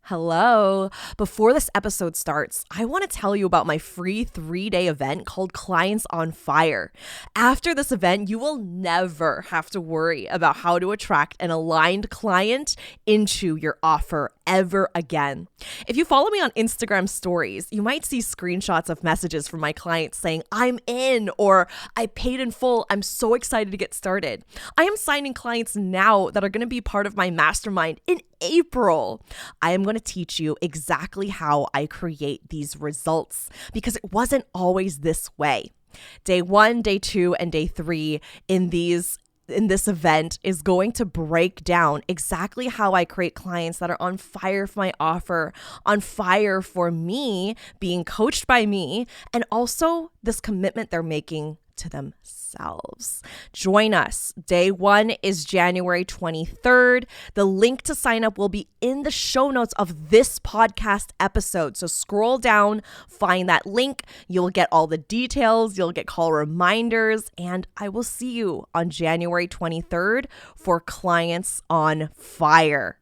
Hello. Before this episode starts, I want to tell you about my free 3-day event called Clients on Fire. After this event, you will never have to worry about how to attract an aligned client into your offer ever again. If you follow me on Instagram stories, you might see screenshots of messages from my clients saying, "I'm in," or "I paid in full. I'm so excited to get started." I am signing clients now that are going to be part of my mastermind in April. I am going to teach you exactly how I create these results because it wasn't always this way. Day 1, day 2, and day 3 in this event is going to break down exactly how I create clients that are on fire for my offer, on fire for me, being coached by me, and also this commitment they're making to themselves. Join us. Day 1 is January 23rd. The link to sign up will be in the show notes of this podcast episode. So scroll down, find that link. You'll get all the details. You'll get call reminders, and I will see you on January 23rd for Clients on Fire.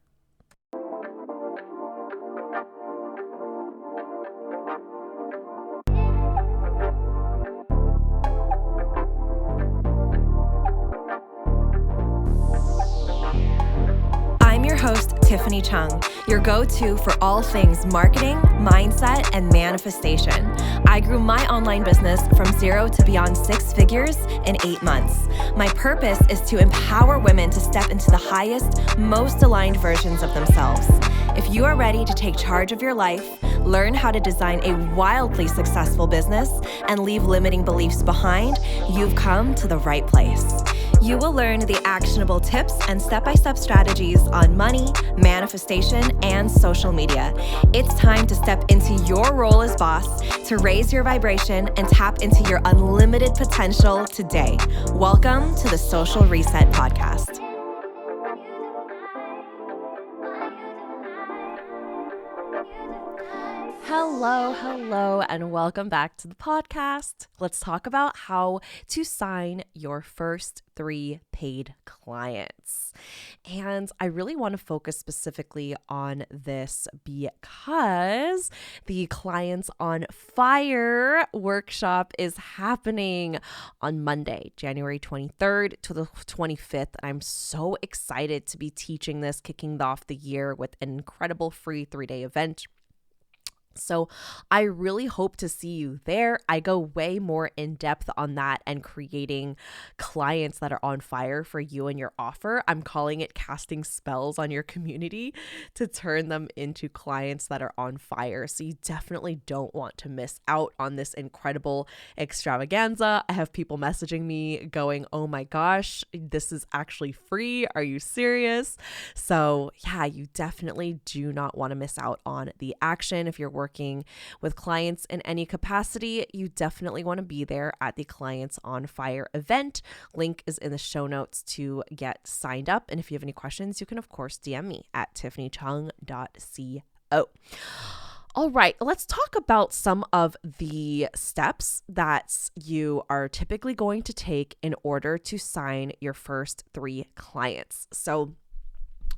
I'm your host, Tiffany Chung, your go-to for all things marketing, mindset, and manifestation. I grew my online business from 0 to beyond 6 figures in 8 months. My purpose is to empower women to step into the highest, most aligned versions of themselves. If you are ready to take charge of your life, learn how to design a wildly successful business, and leave limiting beliefs behind, you've come to the right place. You will learn the actionable tips and step-by-step strategies on money, manifestation, and social media. It's time to step into your role as boss, to raise your vibration, and tap into your unlimited potential today. Welcome to the Social Reset Podcast. Hello, and welcome back to the podcast. Let's talk about how to sign your first 3 paid clients. And I really want to focus specifically on this because the Clients on Fire workshop is happening on Monday, January 23rd to the 25th. I'm so excited to be teaching this, kicking off the year with an incredible free 3-day event. So I really hope to see you there. I go way more in depth on that and creating clients that are on fire for you and your offer. I'm calling it casting spells on your community to turn them into clients that are on fire. So you definitely don't want to miss out on this incredible extravaganza. I have people messaging me going, "Oh my gosh, this is actually free. Are you serious?" So yeah, you definitely do not want to miss out on the action. If you're working with clients in any capacity, you definitely want to be there at the Clients on Fire event. Link is in the show notes to get signed up. And if you have any questions, you can, of course, DM me at tiffanychung.co. All right, let's talk about some of the steps that you are typically going to take in order to sign your first 3 clients. So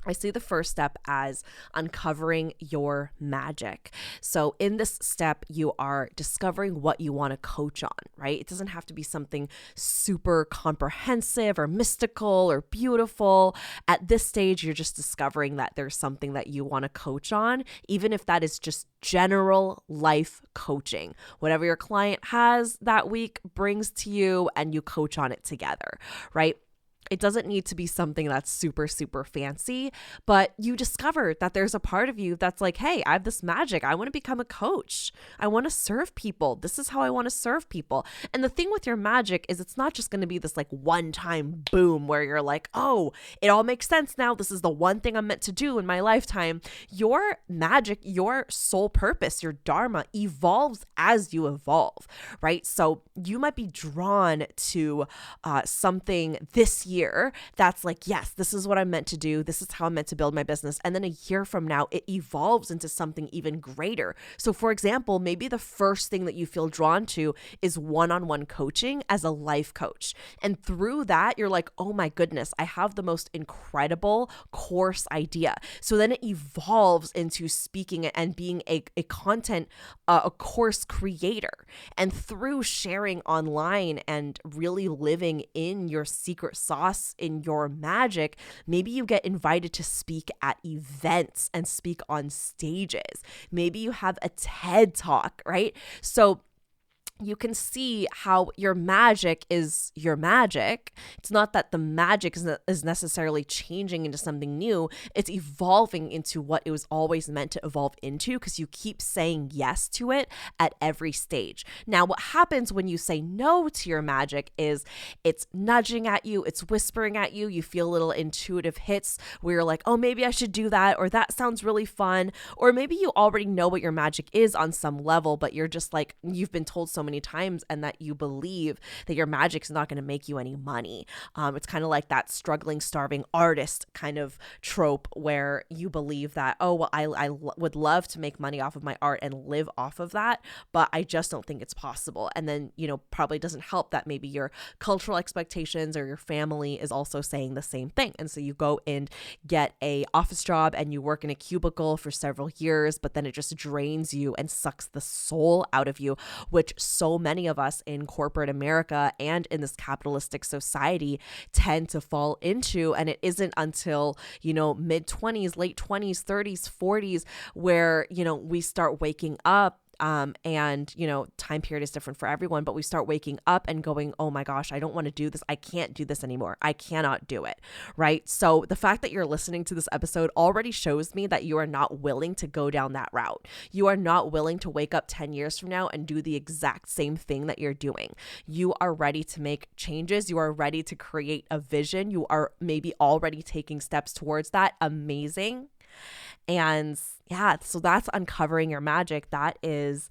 I see the first step as uncovering your magic. So in this step, you are discovering what you want to coach on, right? It doesn't have to be something super comprehensive or mystical or beautiful. At this stage, you're just discovering that there's something that you want to coach on, even if that is just general life coaching. Whatever your client has that week brings to you and you coach on it together, right? It doesn't need to be something that's super, super fancy, but you discover that there's a part of you that's like, hey, I have this magic. I want to become a coach. I want to serve people. This is how I want to serve people. And the thing with your magic is it's not just going to be this like one-time boom where you're like, oh, it all makes sense now. This is the one thing I'm meant to do in my lifetime. Your magic, your soul purpose, your dharma evolves as you evolve, right? So you might be drawn to something this year that's like, yes, this is what I'm meant to do. This is how I'm meant to build my business. And then a year from now, it evolves into something even greater. So for example, maybe the first thing that you feel drawn to is one-on-one coaching as a life coach. And through that, you're like, oh my goodness, I have the most incredible course idea. So then it evolves into speaking and being a content, a course creator. And through sharing online and really living in your secret sauce, in your magic, maybe you get invited to speak at events and speak on stages. Maybe you have a TED Talk, right? So you can how your magic is your magic. It's not that the magic is necessarily changing into something new. It's evolving into what it was always meant to evolve into because you keep saying yes to it at every stage. Now, what happens when you say no to your magic is it's nudging at you, it's whispering at you. You feel little intuitive hits where you're like, oh, maybe I should do that, or that sounds really fun. Or maybe you already know what your magic is on some level, but you're just like, you've been told so many times and that you believe that your magic's not going to make you any money. It's kind of like that struggling, starving artist kind of trope where you believe that, oh, well, I would love to make money off of my art and live off of that, but I just don't think it's possible. And then, probably doesn't help that maybe your cultural expectations or your family is also saying the same thing. And so you go and get a office job and you work in a cubicle for several years, but then it just drains you and sucks the soul out of you, which so many of us in corporate America and in this capitalistic society tend to fall into. And it isn't until, mid 20s, late 20s, 30s, 40s, where, we start waking up. And time period is different for everyone, but we start waking up and going, oh my gosh, I don't want to do this. I can't do this anymore. I cannot do it. Right. So the fact that you're listening to this episode already shows me that you are not willing to go down that route. You are not willing to wake up 10 years from now and do the exact same thing that you're doing. You are ready to make changes. You are ready to create a vision. You are maybe already taking steps towards that. Amazing. And yeah, so that's uncovering your magic. That is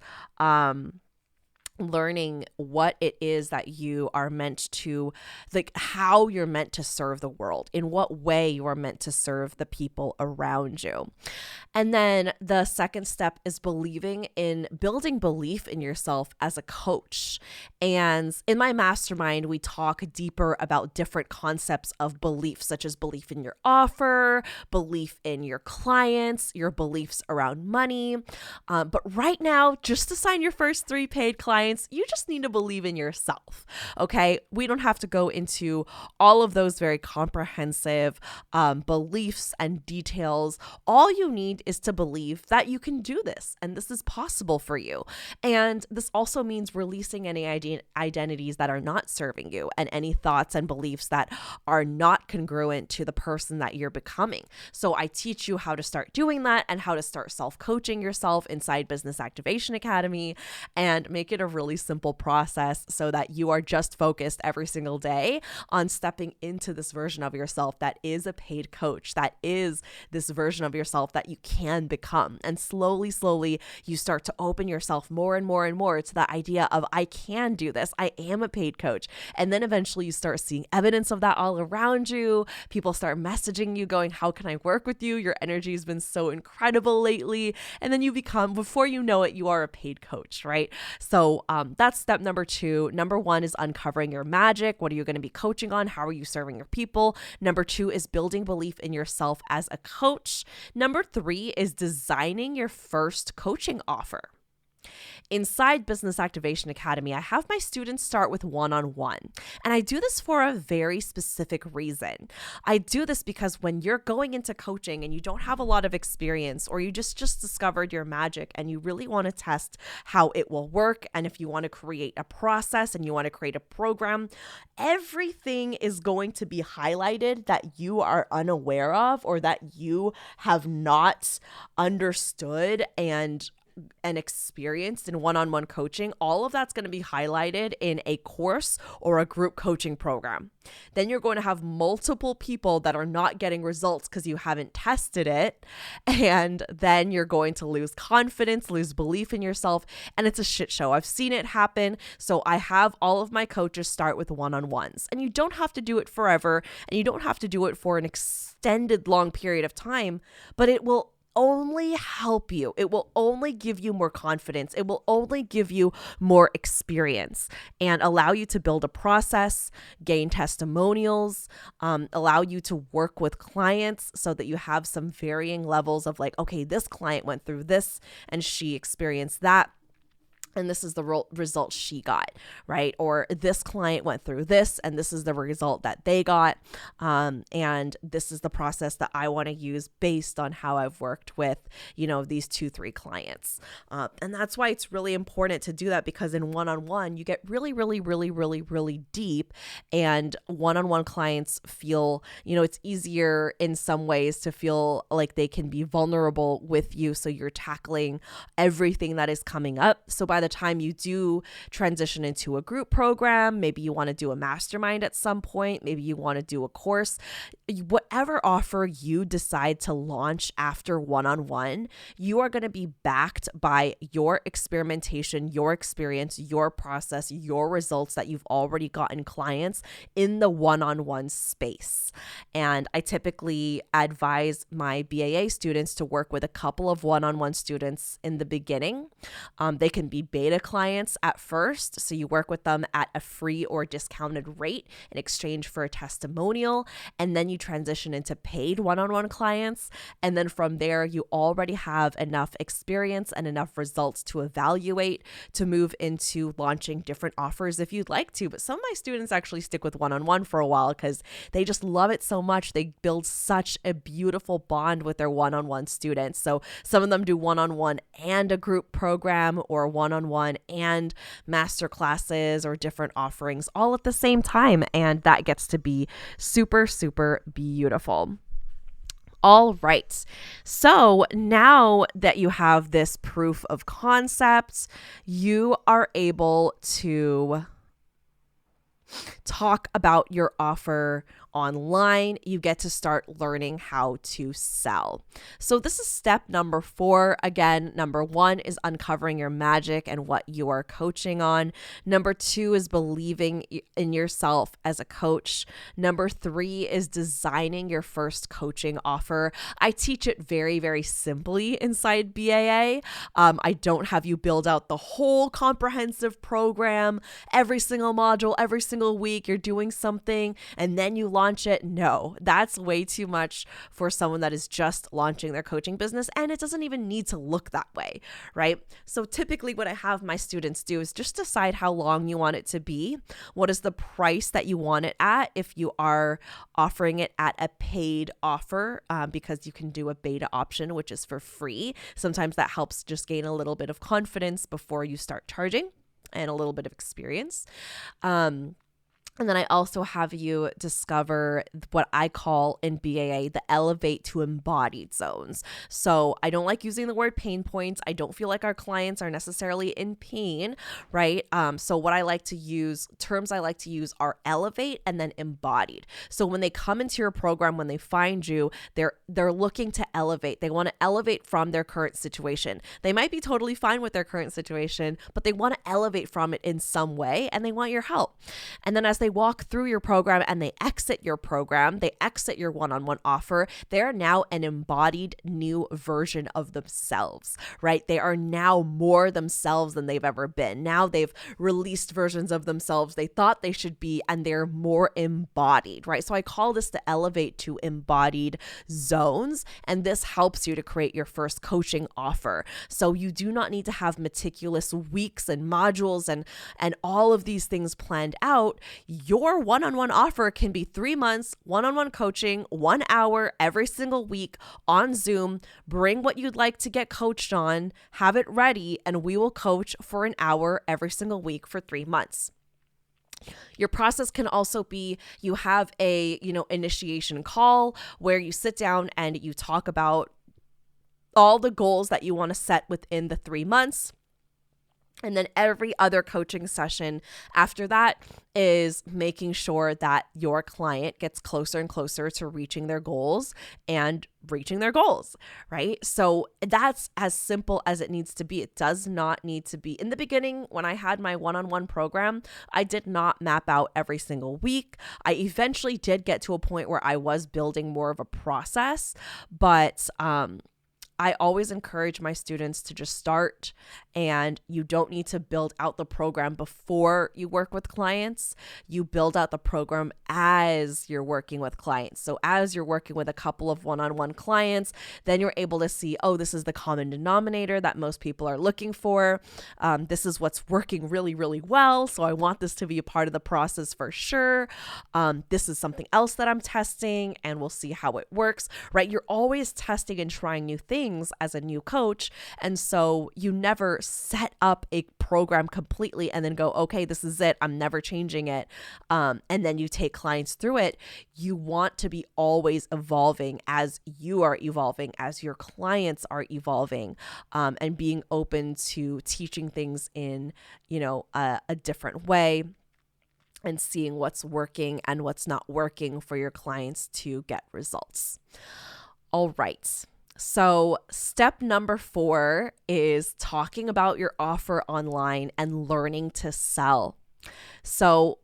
learning what it is that you are meant to, like how you're meant to serve the world, in what way you are meant to serve the people around you. And then the second step is building belief in yourself as a coach. And in my mastermind, we talk deeper about different concepts of belief, such as belief in your offer, belief in your clients, your beliefs around money. But right now, just to sign your first 3 paid clients, you just need to believe in yourself. Okay. We don't have to go into all of those very comprehensive beliefs and details. All you need is to believe that you can do this and this is possible for you. And this also means releasing any identities that are not serving you and any thoughts and beliefs that are not congruent to the person that you're becoming. So I teach you how to start doing that and how to start self-coaching yourself inside Business Activation Academy and make it a really simple process so that you are just focused every single day on stepping into this version of yourself that is a paid coach, that is this version of yourself that you can become. And slowly, you start to open yourself more and more and more to the idea of, I can do this. I am a paid coach. And then eventually you start seeing evidence of that all around you. People start messaging you going, how can I work with you? Your energy has been so incredible lately. And then you become, before you know it, you are a paid coach, right? So that's step number 2. Number 1 is uncovering your magic. What are you going to be coaching on? How are you serving your people? Number 2 is building belief in yourself as a coach. Number 3 is designing your first coaching offer. Inside Business Activation Academy, I have my students start with one-on-one. And I do this for a very specific reason. I do this because when you're going into coaching and you don't have a lot of experience, or you just discovered your magic and you really want to test how it will work, and if you want to create a process and you want to create a program, everything is going to be highlighted that you are unaware of or that you have not understood and and experienced in one-on-one coaching, all of that's going to be highlighted in a course or a group coaching program. Then you're going to have multiple people that are not getting results because you haven't tested it. And then you're going to lose confidence, lose belief in yourself, and it's a shit show. I've seen it happen. So I have all of my coaches start with one-on-ones. And you don't have to do it forever, and you don't have to do it for an extended long period of time, but it will only help you. It will only give you more confidence. It will only give you more experience and allow you to build a process, gain testimonials, allow you to work with clients so that you have some varying levels of like, okay, this client went through this and she experienced that, and this is the result she got, right? Or this client went through this and this is the result that they got. And this is the process that I want to use based on how I've worked with, these 2-3 clients. And that's why it's really important to do that, because in one-on-one, you get really, really, really, really, really deep, and one-on-one clients feel, it's easier in some ways to feel like they can be vulnerable with you. So you're tackling everything that is coming up. So by the time you do transition into a group program, maybe you want to do a mastermind at some point, maybe you want to do a course, whatever offer you decide to launch after one-on-one, you are going to be backed by your experimentation, your experience, your process, your results that you've already gotten clients in the one-on-one space. And I typically advise my BAA students to work with a couple of one-on-one students in the beginning. They can be beta clients at first. So you work with them at a free or discounted rate in exchange for a testimonial. And then you transition into paid one-on-one clients. And then from there, you already have enough experience and enough results to evaluate to move into launching different offers if you'd like to. But some of my students actually stick with one-on-one for a while because they just love it so much. They build such a beautiful bond with their one-on-one students. So some of them do one-on-one and a group program, or one-on-one and master classes or different offerings all at the same time. And that gets to be super, super beautiful. All right. So now that you have this proof of concept, you are able to talk about your offer online. You get to start learning how to sell. So this is step number 4. Again, number 1 is uncovering your magic and what you are coaching on. Number 2 is believing in yourself as a coach. Number 3 is designing your first coaching offer. I teach it very, very simply inside BAA. I don't have you build out the whole comprehensive program, every single module, every single week you're doing something and then you launch it. No, that's way too much for someone that is just launching their coaching business, and it doesn't even need to look that way, right? So typically what I have my students do is just decide how long you want it to be. What is the price that you want it at if you are offering it at a paid offer, because you can do a beta option, which is for free. Sometimes that helps just gain a little bit of confidence before you start charging and a little bit of experience. And then I also have you discover what I call in BAA the elevate to embodied zones. So I don't like using the word pain points. I don't feel like our clients are necessarily in pain, right? So what I like to use, terms I like to use are elevate and then embodied. So when they come into your program, when they find you, they're looking to elevate. They want to elevate from their current situation. They might be totally fine with their current situation, but they want to elevate from it in some way, and they want your help. And then as they walk through your program and they exit your program, they exit your one-on-one offer, they're now an embodied new version of themselves, right? They are now more themselves than they've ever been. Now they've released versions of themselves they thought they should be, and they're more embodied, right? So I call this the elevate to embodied zones, and this helps you to create your first coaching offer. So you do not need to have meticulous weeks and modules and all of these things planned out. Your one-on-one offer can be 3 months, one-on-one coaching, 1 hour every single week on Zoom. Bring what you'd like to get coached on, have it ready, and we will coach for an hour every single week for 3 months. Your process can also be you have a, initiation call where you sit down and you talk about all the goals that you want to set within the 3 months. And then every other coaching session after that is making sure that your client gets closer and closer to reaching their goals and reaching their goals, right? So that's as simple as it needs to be. It does not need to be. In the beginning, when I had my one-on-one program, I did not map out every single week. I eventually did get to a point where I was building more of a process, but I always encourage my students to just start, and you don't need to build out the program before you work with clients. You build out the program as you're working with clients. So as you're working with a couple of one-on-one clients, then you're able to see, oh, this is the common denominator that most people are looking for. This is what's working really, really well. So I want this to be a part of the process for sure. This is something else that I'm testing, and we'll see how it works, right? You're always testing and trying new things as a new coach. And so you never set up a program completely and then go, okay, this is it, I'm never changing it. And then you take clients through it. You want to be always evolving as you are evolving, as your clients are evolving, and being open to teaching things in, a different way, and seeing what's working and what's not working for your clients to get results. All right. So step number 4 is talking about your offer online and learning to sell. So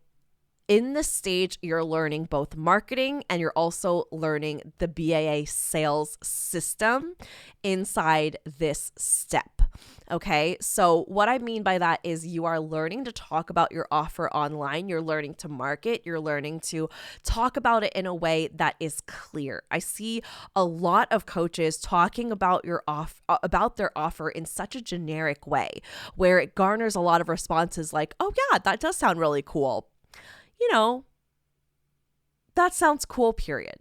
in this stage, you're learning both marketing and you're also learning the BAA sales system inside this step. Okay, so what I mean by that is you are learning to talk about your offer online. You're learning to market. You're learning to talk about it in a way that is clear. I see a lot of coaches talking about about their offer in such a generic way, where it garners a lot of responses like, "Oh yeah, that does sound really cool." That sounds cool, period.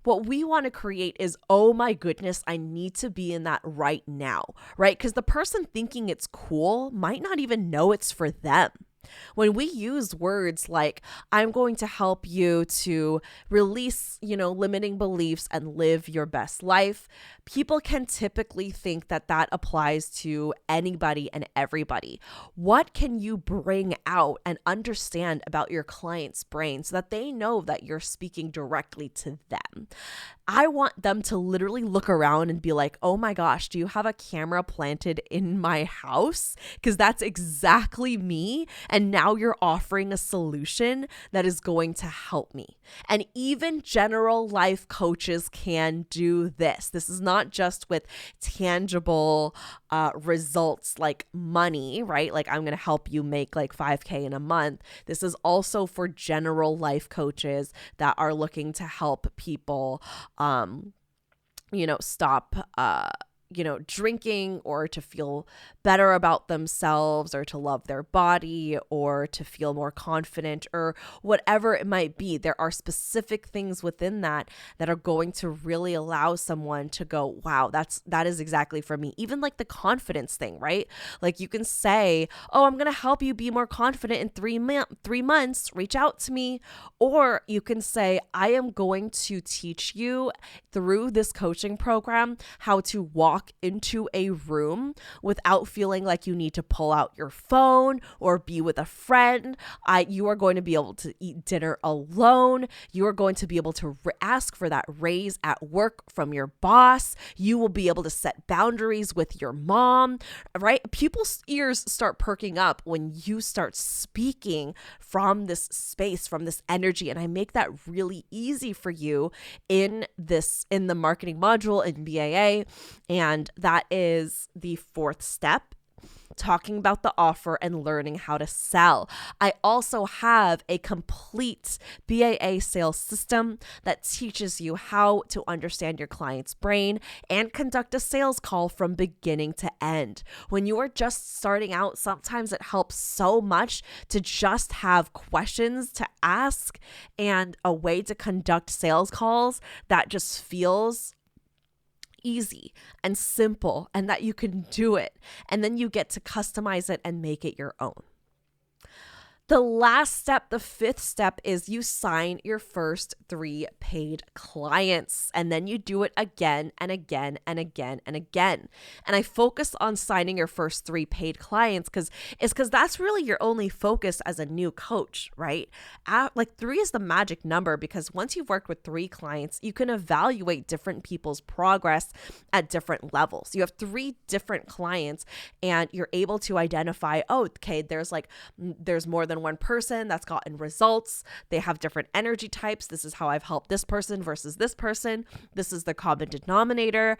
What we want to create is, oh my goodness, I need to be in that right now, right? Because the person thinking it's cool might not even know it's for them. When we use words like, I'm going to help you to release, limiting beliefs and live your best life, people can typically think that that applies to anybody and everybody. What can you bring out and understand about your client's brain so that they know that you're speaking directly to them? I want them to literally look around and be like, oh my gosh, do you have a camera planted in my house? Because that's exactly me. And now you're offering a solution that is going to help me. And even general life coaches can do this. This is not just with tangible results like money, right? Like I'm going to help you make like $5,000 in a month. This is also for general life coaches that are looking to help people stop drinking, or to feel better about themselves, or to love their body, or to feel more confident, or whatever it might be. There are specific things within that are going to really allow someone to go, wow, that is exactly for me. Even like the confidence thing, right? Like you can say, oh, I'm going to help you be more confident in 3 months, reach out to me. Or you can say, I am going to teach you through this coaching program how to walk into a room without feeling like you need to pull out your phone or be with a friend. You are going to be able to eat dinner alone. You are going to be able to ask for that raise at work from your boss. You will be able to set boundaries with your mom, right? People's ears start perking up when you start speaking from this space, from this energy. And I make that really easy for you in the marketing module in BAA. And that is the 4th step, talking about the offer and learning how to sell. I also have a complete BAA sales system that teaches you how to understand your client's brain and conduct a sales call from beginning to end. When you are just starting out, sometimes it helps so much to just have questions to ask and a way to conduct sales calls that just feels easy and simple, and that you can do it, and then you get to customize it and make it your own. The last step, the fifth step, is you sign your first 3 paid clients, and then you do it again and again and again and again. And I focus on signing your first 3 paid clients because that's really your only focus as a new coach, right? Like 3 is the magic number, because once you've worked with 3 clients, you can evaluate different people's progress at different levels. You have 3 different clients and you're able to identify, oh, okay, there's more than one person that's gotten results. They have different energy types. This is how I've helped this person versus this person. This is the common denominator.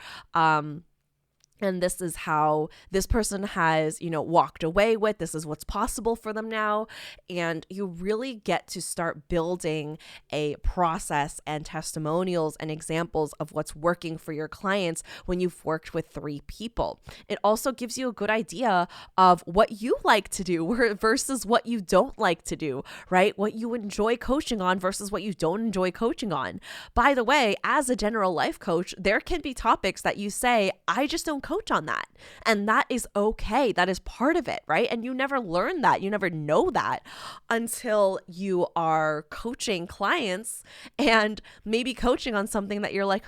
And this is how this person has, walked away with. This is what's possible for them now. And you really get to start building a process and testimonials and examples of what's working for your clients when you've worked with 3 people. It also gives you a good idea of what you like to do versus what you don't like to do, right? What you enjoy coaching on versus what you don't enjoy coaching on. By the way, as a general life coach, there can be topics that you say, I just don't coach on that. And that is okay. That is part of it, right? And you never learn that. You never know that until you are coaching clients and maybe coaching on something that you're like,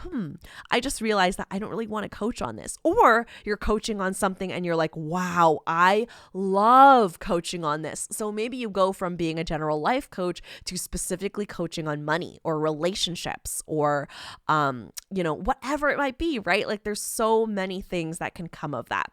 I just realized that I don't really want to coach on this. Or you're coaching on something and you're like, wow, I love coaching on this. So maybe you go from being a general life coach to specifically coaching on money or relationships or, whatever it might be, right? Like there's so many things that can come of that.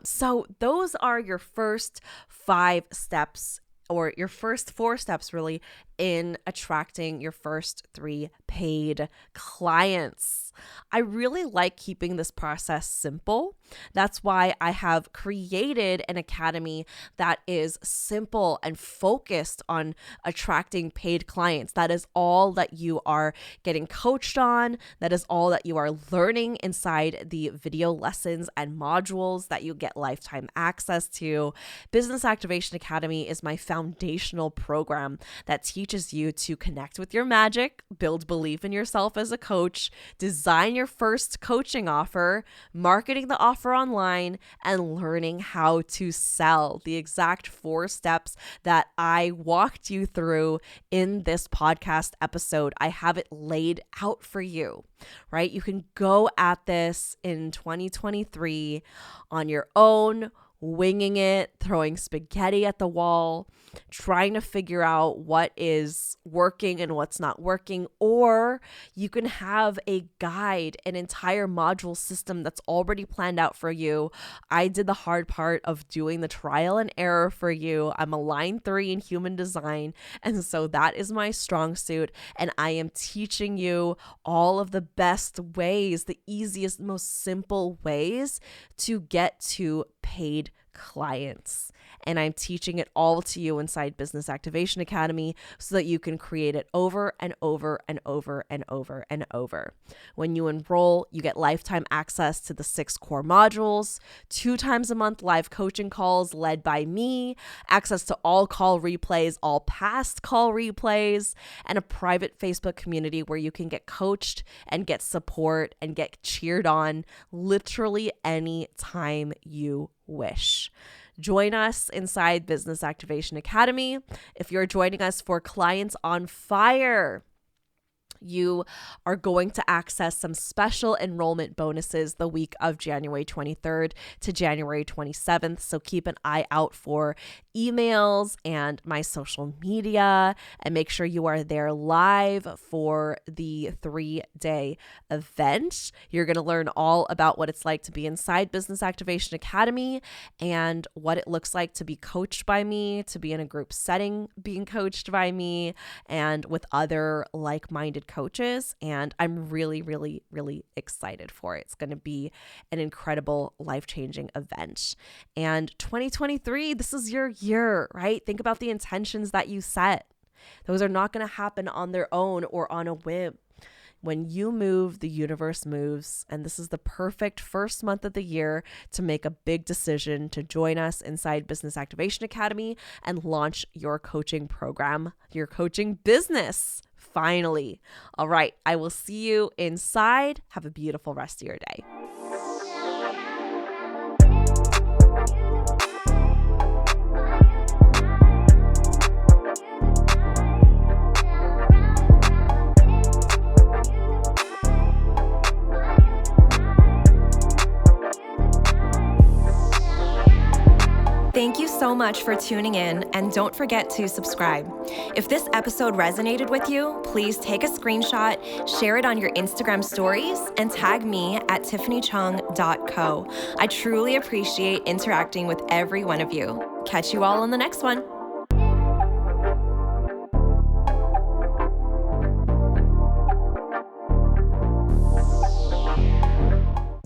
So those are your first 5 steps, or your first 4 steps really, in attracting your first 3 paid clients. I really like keeping this process simple. That's why I have created an academy that is simple and focused on attracting paid clients. That is all that you are getting coached on. That is all that you are learning inside the video lessons and modules that you get lifetime access to. Business Activation Academy is my foundational program that teaches you to connect with your magic, build belief in yourself as a coach, design your first coaching offer, marketing the offer online, and learning how to sell. The exact 4 steps that I walked you through in this podcast episode. I have it laid out for you, right? You can go at this in 2023 on your own, winging it, throwing spaghetti at the wall, trying to figure out what is working and what's not working. Or you can have a guide, an entire module system that's already planned out for you. I did the hard part of doing the trial and error for you. I'm a line 3 in human design, and so that is my strong suit. And I am teaching you all of the best ways, the easiest, most simple ways to get to paid clients. And I'm teaching it all to you inside Business Activation Academy so that you can create it over and over and over and over and over. When you enroll, you get lifetime access to the 6 core modules, 2 times a month live coaching calls led by me, access to all call replays, all past call replays, and a private Facebook community where you can get coached and get support and get cheered on literally any time you wish. Join us inside Business Activation Academy. If you're joining us for Clients on Fire, you are going to access some special enrollment bonuses the week of January 23rd to January 27th. So keep an eye out for emails and my social media, and make sure you are there live for the 3-day event. You're going to learn all about what it's like to be inside Business Activation Academy and what it looks like to be coached by me, to be in a group setting being coached by me, and with other like-minded coaches. And I'm really, really, really excited for it. It's going to be an incredible, life-changing event. And 2023, this is your year, right? Think about the intentions that you set. Those are not going to happen on their own or on a whim. When you move, the universe moves. And this is the perfect first month of the year to make a big decision to join us inside Business Activation Academy and launch your coaching program, your coaching business. Finally. All right. I will see you inside. Have a beautiful rest of your day. so much for tuning in, and don't forget to subscribe. If this episode resonated with you, please take a screenshot, share it on your Instagram stories, and tag me at tiffanychung.co. I truly appreciate interacting with every one of you. Catch you all on the next one.